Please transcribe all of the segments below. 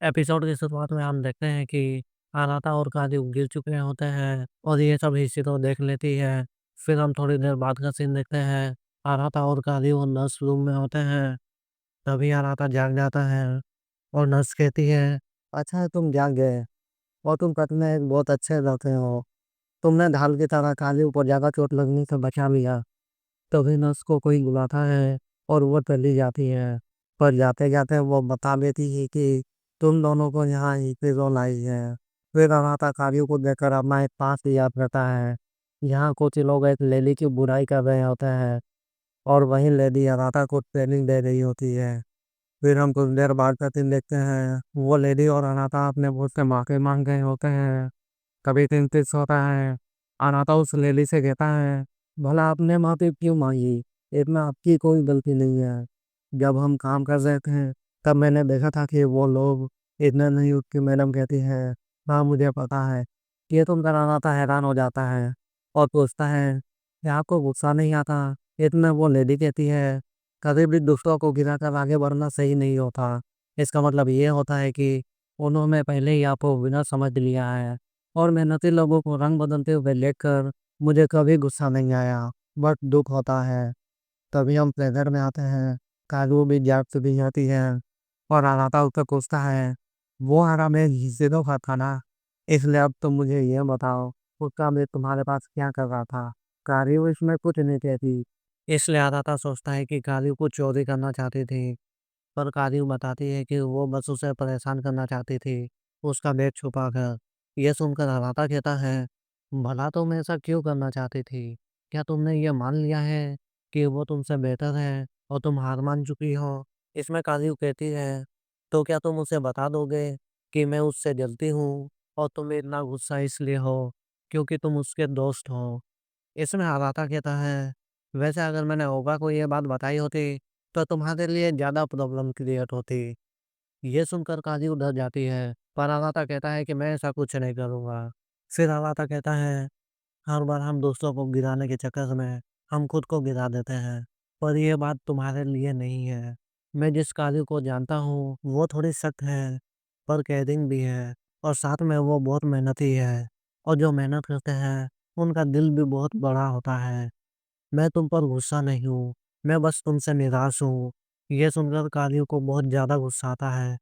Episode की शुरुआत में हम देखते हैं कि अनाता और काजू गिर चुके होते हैं और ये सब हिस्से तो देख लेती है। फिर हम थोड़ी देर बाद का सीन देखते हैं। अनाता और काजू वो नर्स रूम में होते हैं। तभी अनाता जाग जाता है और नर्स कहती है, अच्छा है तुम जाग गए और तुम सच में एक बहुत अच्छे लड़के हो। तुमने ढाल की तरह काजू को ज्यादा चोट लगने से बचा लिया। तभी नर्स को कोई बुलाता है और वो चली जाती है। पर जाते जाते वो बता देती है कि तुम दोनों को यहाँ क्यों लाई है। फिर अनाथा कारियों को देखकर अपना एक पास याद करता है। यहाँ कुछ लोग एक लेडी की बुराई कर रहे होते हैं और वही लेडी अनाथा को ट्रेनिंग दे रही होती है। फिर हम कुछ देर बाद का सीन देखते हैं। वो लेडी और अनाथा अपने बहुत से माफी मांग गए होते हैं। कभी चिंतित होता है। अनाथा उस लेडी से कहता है, भला आपने माफी क्यों मांगी? इसमें आपकी कोई गलती नहीं है। जब हम काम कर रहे थे तब मैंने देखा था कि वो लोग इतना नहीं उठ मैडम कहती है, हाँ मुझे पता है। ये तुम कराना था हैरान हो जाता है और पूछता है कि आपको गुस्सा नहीं आता? इतने वो लेडी कहती है, कभी भी दूसरों को गिरा कर आगे बढ़ना सही नहीं होता। इसका मतलब ये होता है कि उन्होंने पहले ही आपको बिना समझ लिया है। और मेहनती लोगों को रंग बदलते हुए देखकर मुझे कभी गुस्सा नहीं आया, बट दुख होता है। तभी हम प्लेज़र में आते हैं। काजू भी जाग भी जाती है और अनाता उससे पूछता है, वो हरा मैं हिस्से खा था ना, इसलिए अब तुम मुझे ये बताओ उसका मैं तुम्हारे पास क्या कर रहा था? काजू इसमें कुछ नहीं कहती। इसलिए अनाता सोचता है कि काजू कुछ चोरी करना चाहती थी। पर काजू बताती है कि वो बस उसे परेशान करना चाहती थी, उसका बैग छुपा कर। ये सुनकर अनाता कहता है, भला तुम ऐसा क्यों करना चाहती थी? क्या तुमने ये मान लिया है कि वो तुमसे बेहतर है और तुम हार मान चुकी हो? इसमें काजू कहती है, तो क्या तुम उसे बता दोगे कि मैं उससे जलती हूँ और तुम्हें इतना गुस्सा इसलिए हो क्योंकि तुम उसके दोस्त हो? इसमें अनाता कहता है, वैसे अगर मैंने ओगा को ये बात बताई होती तो तुम्हारे लिए ज़्यादा प्रॉब्लम क्रिएट होती। ये सुनकर काजू डर जाती है, पर अनाता कहता है कि मैं ऐसा कुछ नहीं करूँगा। फिर अनाता कहता है, हर बार हम दूसरों को गिराने के चक्कर में हम खुद को गिरा देते हैं, पर ये बात तुम्हारे लिए नहीं है। मैं जिस काजू को जानता हूँ वो थोड़ी सख्त है, पर कैरिंग भी है और साथ में वो बहुत मेहनती है। और जो मेहनत करते हैं उनका दिल भी बहुत बड़ा होता है। मैं तुम पर गुस्सा नहीं हूँ, मैं बस तुमसे निराश हूँ। ये सुनकर कालियों को बहुत ज़्यादा गुस्सा आता है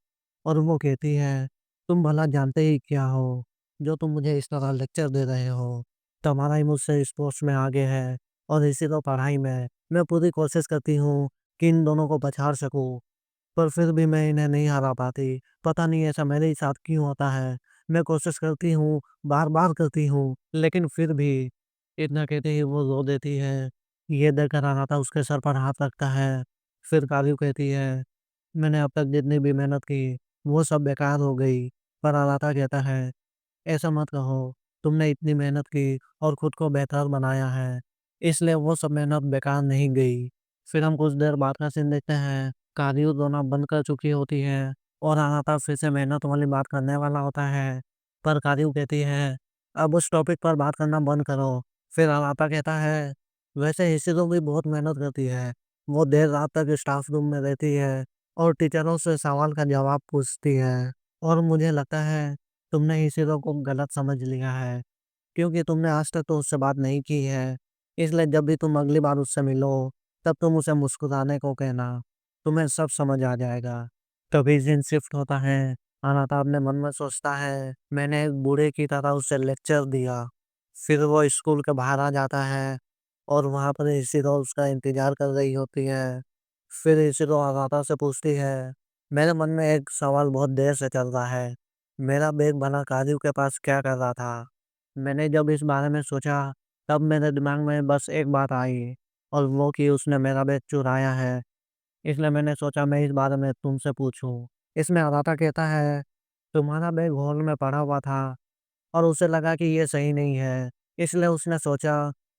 और वो कहती है, तुम भला जानते ही क्या हो, जो तुम मुझे इस तरह लेक्चर दे रहे हो? तुम्हारा ही मुझसे स्पोर्ट्स में आगे है और इसी तो पढ़ाई में। मैं पूरी कोशिश करती हूँ कि इन दोनों को पछाड़ सकूँ, पर फिर भी मैं इन्हें नहीं हरा पाती। पता नहीं ऐसा मेरे साथ क्यों होता है। मैं कोशिश करती हूँ, बार-बार करती हूँ, लेकिन फिर भी। इतना कहते ही वो रो देती है। ये देखकर अनाता उसके सर पर हाथ रखता है। फिर काजू कहती है, मैंने अब तक जितनी भी मेहनत की, वो सब बेकार हो गई। पर अनाता कहता है, ऐसा मत कहो, तुमने इतनी मेहनत की और खुद को बेहतर बनाया है, इसलिए वो सब मेहनत बेकार नहीं गई। फिर हम कुछ देर बाद का सीन देखते हैं। काजू रोना बंद कर चुकी होती है और अनाता फिर से मेहनत वाली बात करने वाला होता है। पर काजू कहती है, अब उस टॉपिक पर बात करना बंद करो। फिर अनाता कहता है, वैसे हिस्से भी बहुत मेहनत करती है। वो देर रात तक स्टाफ रूम में रहती है और टीचरों से सवाल का जवाब पूछती है। और मुझे लगता है तुमने इस चीज़ों को गलत समझ लिया है, क्योंकि तुमने आज तक तो उससे बात नहीं की है। इसलिए जब भी तुम अगली बार उससे मिलो, तब तुम उसे मुस्कुराने को कहना, तुम्हें सब समझ आ जाएगा। तभी सीन शिफ्ट होता है। अनाता अपने मन में सोचता है, मैंने एक बूढ़े की तरह उसे लेक्चर दिया। फिर वो स्कूल के बाहर आ जाता है और वहाँ पर इशिरो उसका इंतज़ार कर रही होती है। फिर इशिरो अनाता से पूछती है, मेरे मन में एक सवाल बहुत देर से चल रहा है। मेरा बैग भला काजू के पास क्या कर रहा था? मैंने जब इस बारे में सोचा, तब मेरे दिमाग में बस एक बात आई और वो कि उसने मेरा बैग चुराया है। इसलिए मैंने सोचा मैं इस बारे में तुमसे पूछूं। इसमें अनाता कहता है, तुम्हारा बैग हॉल में पड़ा हुआ था और उसे लगा कि ये सही नहीं है, इसलिए उसने सोचा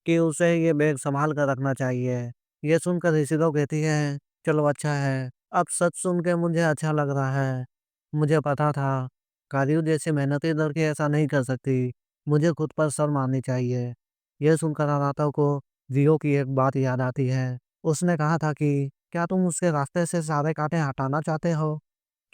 कि उसे ये बैग संभाल कर रखना चाहिए। ये सुनकर इशिरो कहती है, चलो अच्छा है, अब सच सुन के मुझे अच्छा लग रहा है। मुझे पता था, काजू जैसी मेहनती लड़की ऐसा नहीं कर सकती। मुझे खुद पर शर्म आनी चाहिए। यह सुनकर अनाता को जियो की एक बात याद आती है। उसने कहा था कि क्या तुम उसके रास्ते से सारे कांटे हटाना चाहते हो?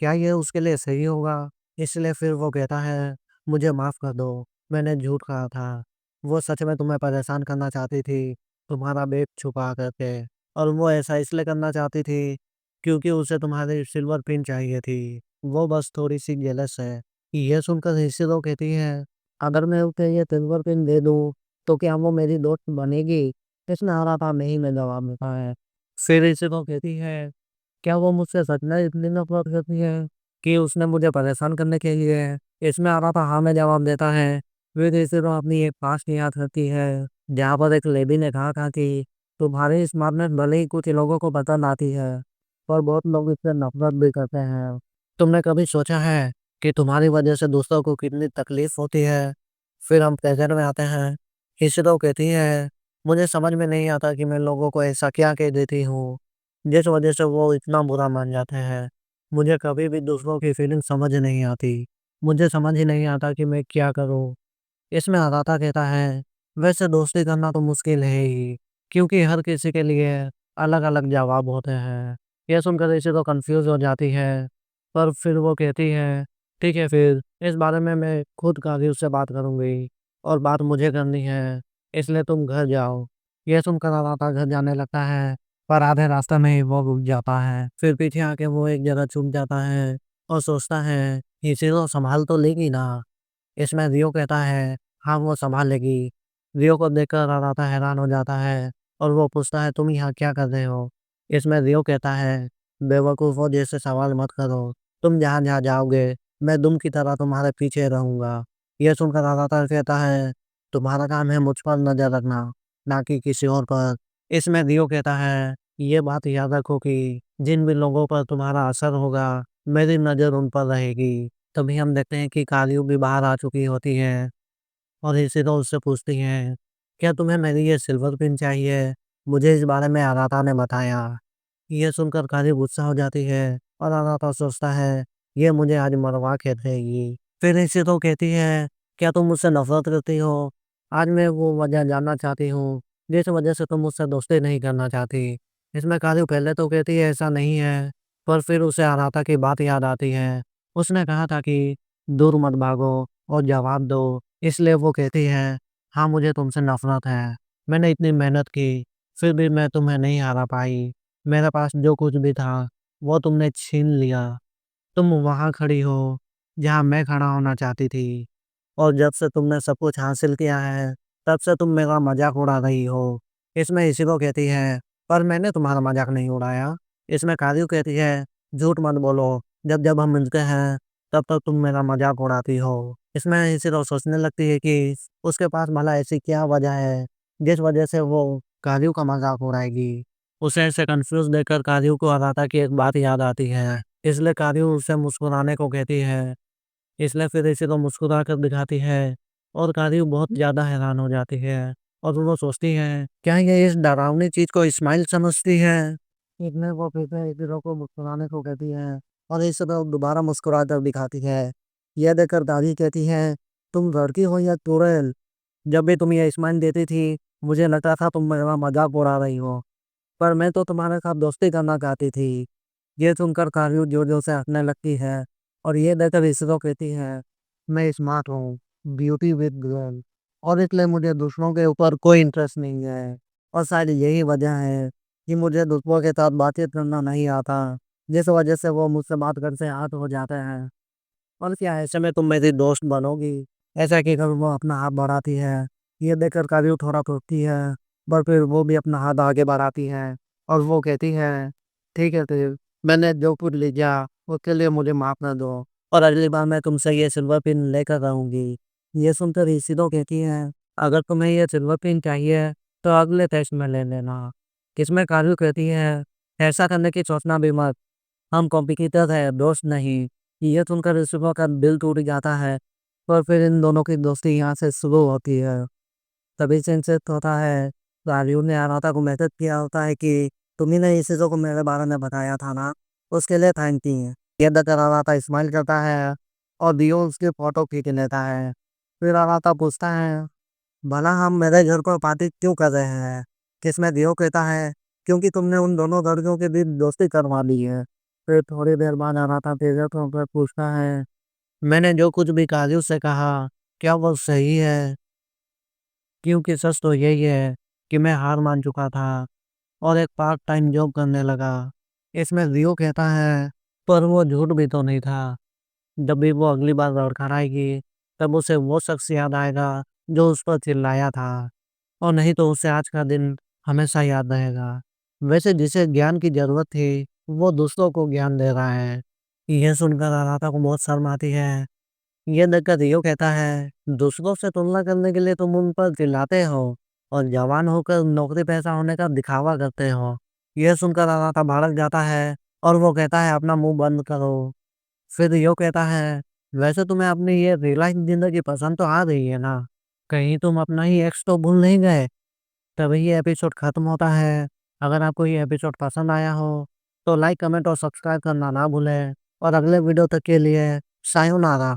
क्या ये उसके लिए सही होगा? इसलिए फिर वो कहता है, मुझे माफ़ कर दो, मैंने झूठ कहा था। वो सच में तुम्हें परेशान करना चाहती थी, तुम्हारा बैग छुपा कर के, और वो ऐसा इसलिए करना चाहती थी, क्योंकि उसे तुम्हारी सिल्वर पिन चाहिए थी। वो बस थोड़ी-सी जेलस है। ये सुनकर इशिरो कहती है, अगर मैं उसे ये सिल्वर पिन दे दूँ, तो क्या वो मेरी दोस्त बनेगी? इसमें आराता नहीं में जवाब देता है। फिर इशिरो कहती है, क्या वो मुझसे सच में इतनी नफ़रत करती है कि उसने मुझे परेशान करने के लिए इसमें आराता हाँ में जवाब देता है। फिर इशिरो अपनी एक पास्ट याद करती है, जहाँ पर एक लेडी ने कहा था कि तुम्हारी स्मार्टनेस भले ही कुछ लोगों को पसंद आती है, पर बहुत लोग इससे नफ़रत भी करते हैं। तुमने कभी सोचा है कि तुम्हारी वजह से दूसरों को कितनी तकलीफ होती है? फिर हम प्रेज़ेंट में आते हैं। इशिरो कहती है, मुझे समझ में नहीं आता कि मैं लोगों को ऐसा क्या कह देती हूँ, जिस वजह से वो इतना बुरा मान जाते हैं। मुझे कभी भी दूसरों की फीलिंग समझ नहीं आती। मुझे समझ ही नहीं आता कि मैं क्या करूँ? इसमें अराता कहता है, वैसे दोस्ती करना तो मुश्किल है ही, क्योंकि हर किसी के लिए अलग-अलग जवाब होते हैं। ये सुनकर इसे तो कन्फ्यूज़ हो जाती है, पर फिर वो कहती है, ठीक है फिर, इस बारे में मैं खुद काज़ी से बात करूँगी, और बात मुझे करनी है, इसलिए तुम घर जाओ। ये सुनकर अराता घर जाने लगता है, पर आधे रास्ते में ही वो रुक जाता है। फिर पीछे आके वो एक जगह छुप जाता है, और सोचता है, इसे तो सँभाल तो लेगी ना? इसमें रियो कहता है, हाँ, वो सँभाल लेगी। रियो को देखकर अराता हैरान हो जाता है और वो पूछता है, तुम यहाँ क्या कर रहे हो? इसमें रियो कहता है, बेवकूफ़ों जैसे सवाल मत करो। तुम जहाँ-जहाँ जाओगे, मैं दुम की तरह तुम्हारे पीछे रहूँगा। ये सुनकर अराता कहता है, तुम्हारा काम है मुझ पर नज़र रखना, ना कि किसी और पर। इसमें रियो कहता है, ये बात याद रखो कि जिन भी लोगों पर तुम्हारा असर होगा, मेरी नज़र उन पर रहेगी। तभी हम देखते हैं कि कालियो भी बाहर आ चुकी होती है और इशिरो उससे पूछती हैं, क्या तुम्हें मेरी ये सिल्वर पिन चाहिए? मुझे इस बारे में अराता ने बताया। ये सुनकर काली गुस्सा हो जाती है और अराता सोचता है, ये मुझे आज मरवा के रहेगी। फिर इशिरो कहती है, क्या तुम मुझसे नफरत करती हो? आज मैं वो वजह जानना चाहती हूँ, जिस वजह से तुम मुझसे दोस्ती नहीं करना चाहती। इसमें काली पहले तो कहती है ऐसा नहीं है, पर फिर उसे अराता की बात याद आती है। उसने कहा था कि दूर मत भागो और जवाब दो, इसलिए वो कहती है, हाँ मुझे तुमसे नफ़रत है। मैंने इतनी मेहनत की, फिर भी मैं तुम्हें नहीं हरा पाई। मेरे पास जो कुछ भी था, वो तुमने छीन लिया। तुम वहाँ खड़ी हो, जहाँ मैं खड़ा होना चाहती थी। और जब से तुमने सब कुछ हासिल किया है, तब से तुम मेरा मज़ाक उड़ा रही हो। इसमें इशिरो कहती है, पर मैंने तुम्हारा मज़ाक नहीं उड़ाया। इसमें काज़ू कहती है, झूठ मत बोलो, जब-जब हम मिलते हैं, तब-तब तुम मेरा मज़ाक उड़ाती हो। इसमें इशिरो सोचने लगती है कि उसके पास भला ऐसी क्या वजह है, जिस वजह से वो काज़ू का मज़ाक उड़ाएगी। उसे ऐसे कन्फ्यूज़ देखकर काज़ू को अराता की एक बात याद आती है, इसलिए काज़ू उसे मुस्कुराने को कहती है। इसलिए फिर इशिरो मुस्कुरा कर दिखाती है और काज़ू बहुत ज़्यादा हैरान हो जाती है और वो सोचती है, क्या ये इस डरावनी चीज़ को स्माइल समझती है? इतने वो फिर से इशिरो को मुस्कुराने को कहती है और इशिरो दोबारा मुस्कुरा कर दिखाती है। यह देखकर दादी कहती है, तुम लड़की हो या चुड़ैल? जब भी तुम ये स्माइल देती थी, मुझे लगता था तुम मेरा मज़ाक उड़ा रही हो, पर मैं तो तुम्हारे साथ दोस्ती करना चाहती थी। ये सुनकर काजू जोर-जोर से हँसने लगती है और ये देखकर इशिरो कहती है, मैं स्मार्ट हूँ, ब्यूटी विद गर्ल, और इसलिए मुझे दूसरों के ऊपर कोई इंटरेस्ट नहीं है। और शायद यही वजह है कि मुझे दूसरों के साथ बातचीत करना नहीं आता, जिस वजह से वो मुझसे बात करने से आत हो जाते हैं। और क्या ऐसे में तुम मेरी दोस्त बनोगी? ऐसा कहकर वो अपना हाथ बढ़ाती है। ये देखकर काजू थोड़ा टूटती है, पर फिर वो भी अपना हाथ आगे बढ़ाती है और वो कहती है, ठीक है फिर, मैंने जो कुछ लिया उसके लिए मुझे माफ़ कर दो और अगली बार मैं तुमसे ये सिल्वर पिन लेकर रहूँगी। ये सुनकर इशिरो कहती है, अगर तुम्हें ये सिल्वर पिन चाहिए तो अगले टेस्ट में ले लेना। इसमें काजू कहती है, ऐसा करने की सोचना भी मत, हम कॉम्पिटिटर हैं, दोस्त नहीं। ये सुनकर इशिरो का दिल टूट जाता है, पर फिर इन दोनों की दोस्ती यहाँ से शुरू होती है। तभी से इनसे होता है, राजू ने अराता को मैसेज किया होता है कि तुम ही ने इशिरो को मेरे बारे में बताया था ना, उसके लिए थैंक यू। ये देखकर अराता स्माइल करता है और रियो उसकी फोटो खींच लेता है। फिर अराता पूछता है, भला हम मेरे घर पर पार्टी क्यों कर रहे हैं? जिसमें रियो कहता है, क्योंकि तुमने उन दोनों लड़कियों के बीच दोस्ती करवा दी है। फिर थोड़ी देर बाद अनाता तेज़ाब होकर पूछता है, मैंने जो कुछ भी काजू से कहा, क्या वो सही है? क्योंकि सच तो यही है कि मैं हार मान चुका था और एक पार्ट टाइम जॉब करने लगा। इसमें रियो कहता है, पर वो झूठ भी तो नहीं था। जब भी वो अगली बार लड़खड़ाएगी, तब उसे वो शख्स याद आएगा जो उस पर चिल्लाया था और नहीं तो उसे आज का दिन हमेशा याद रहेगा। वैसे जिसे ज्ञान की ज़रूरत थी, वो दूसरों को ज्ञान दे रहा है। यह सुनकर अनाता को बहुत शर्म आती है। ये देखकर रियो कहता है, दूसरों से तुलना करने के लिए तुम उन पर चिल्लाते हो और जवान होकर नौकरी पैसा होने का दिखावा करते हो। यह सुनकर अनाता भड़क जाता है और वो कहता है, अपना मुंह बंद करो। फिर रियो कहता है, वैसे तुम्हें अपनी ये रियलाइज जिंदगी पसंद तो आ रही है ना? कहीं तुम अपना ही एक्स तो भूल नहीं गए? तभी ये एपिसोड खत्म होता है। अगर आपको ये एपिसोड पसंद आया हो, तो लाइक, कमेंट और सब्सक्राइब करना ना भूलें और अगले वीडियो तक के लिए सायोनारा।